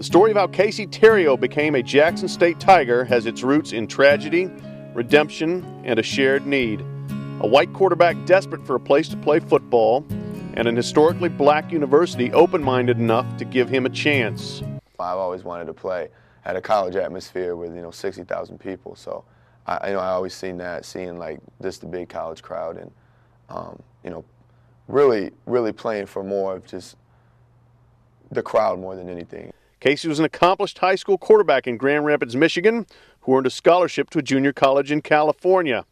The story of how Casey Therriault became a Jackson State Tiger has its roots in tragedy, redemption, and a shared need. A white quarterback desperate for a place to play football, and an historically black university open-minded enough to give him a chance. I've always wanted to play at a college atmosphere with 60,000 people. So I always seeing like this the big college crowd, and really playing for more of just the crowd more than anything. Casey was an accomplished high school quarterback in Grand Rapids, Michigan, who earned a scholarship to a junior college in California.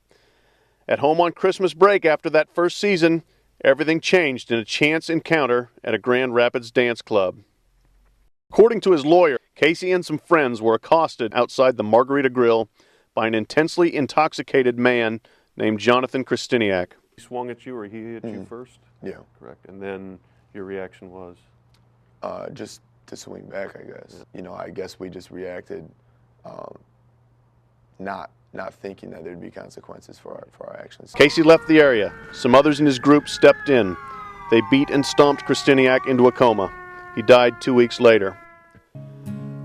At home on Christmas break after that first season, everything changed in a chance encounter at a Grand Rapids dance club. According to his lawyer, Casey and some friends were accosted outside the Margarita Grill by an intensely intoxicated man named Jonathan Kristiniak. He swung at you, or he hit you first? Yeah. Correct. And then your reaction was? Just to swing back, I guess. Yeah. I guess we just reacted, not thinking that there'd be consequences for our actions. Casey left the area. Some others in his group stepped in. They beat and stomped Kristiniak into a coma. He died 2 weeks later.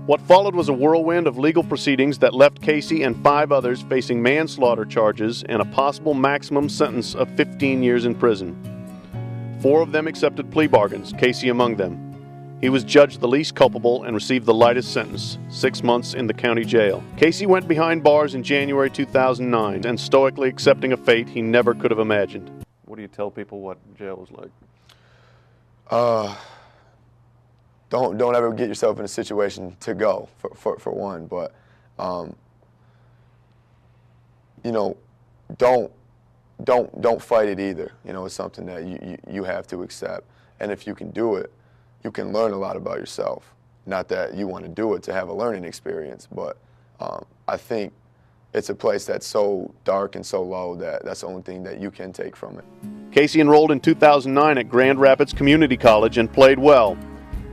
What followed was a whirlwind of legal proceedings that left Casey and 5 others facing manslaughter charges and a possible maximum sentence of 15 years in prison. 4 of them accepted plea bargains, Casey among them. He was judged the least culpable and received the lightest sentence, 6 months in the county jail. Casey went behind bars in January 2009 and stoically accepting a fate he never could have imagined. What do you tell people what jail was like? Don't ever get yourself in a situation to go, for one, but don't fight it either. It's something that you have to accept, and if you can do it, you can learn a lot about yourself. Not that you want to do it to have a learning experience, but I think it's a place that's so dark and so low that that's the only thing that you can take from it. Casey enrolled in 2009 at Grand Rapids Community College and played well.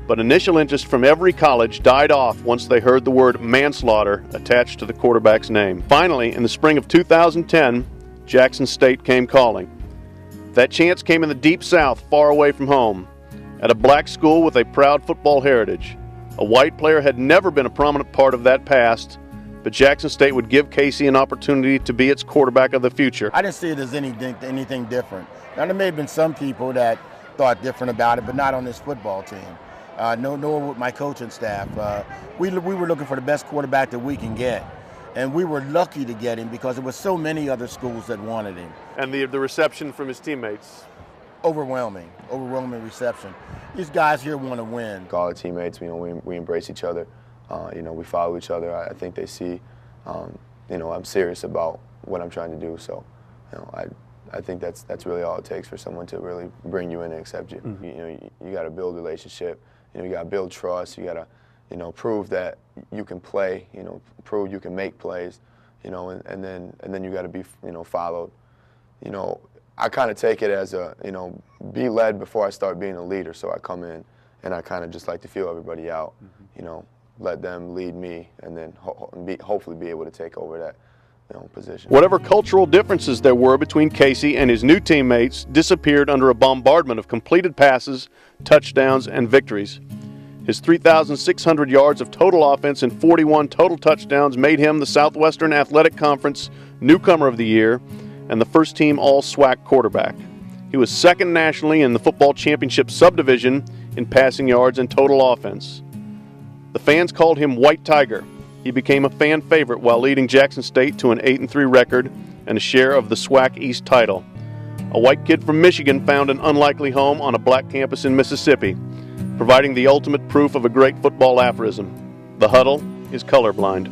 But initial interest from every college died off once they heard the word manslaughter attached to the quarterback's name. Finally, in the spring of 2010, Jackson State came calling. That chance came in the deep South, far away from home, at a black school with a proud football heritage. A white player had never been a prominent part of that past, but Jackson State would give Casey an opportunity to be its quarterback of the future. I didn't see it as anything different. Now, there may have been some people that thought different about it, but not on this football team. Nor with my coaching staff. We were looking for the best quarterback that we can get. And we were lucky to get him because there were so many other schools that wanted him. And the reception from his teammates? Overwhelming reception. These guys here want to win. All the teammates, we embrace each other. We follow each other. I think they see, I'm serious about what I'm trying to do. So, I think that's really all it takes for someone to really bring you in and accept you. Mm-hmm. You got to build a relationship. You got to build trust. You got to, prove that you can play. Prove you can make plays. And then you got to be, followed. I kind of take it as a, be led before I start being a leader. So I come in and I kind of just like to feel everybody out. Mm-hmm. Let them lead me, and then hopefully be able to take over that position. Whatever cultural differences there were between Casey and his new teammates disappeared under a bombardment of completed passes, touchdowns, and victories. His 3,600 yards of total offense and 41 total touchdowns made him the Southwestern Athletic Conference Newcomer of the Year and the first-team All-SWAC quarterback. He was second nationally in the football championship subdivision in passing yards and total offense. The fans called him White Tiger. He became a fan favorite while leading Jackson State to an 8-3 record and a share of the SWAC East title. A white kid from Michigan found an unlikely home on a black campus in Mississippi, providing the ultimate proof of a great football aphorism: the huddle is colorblind.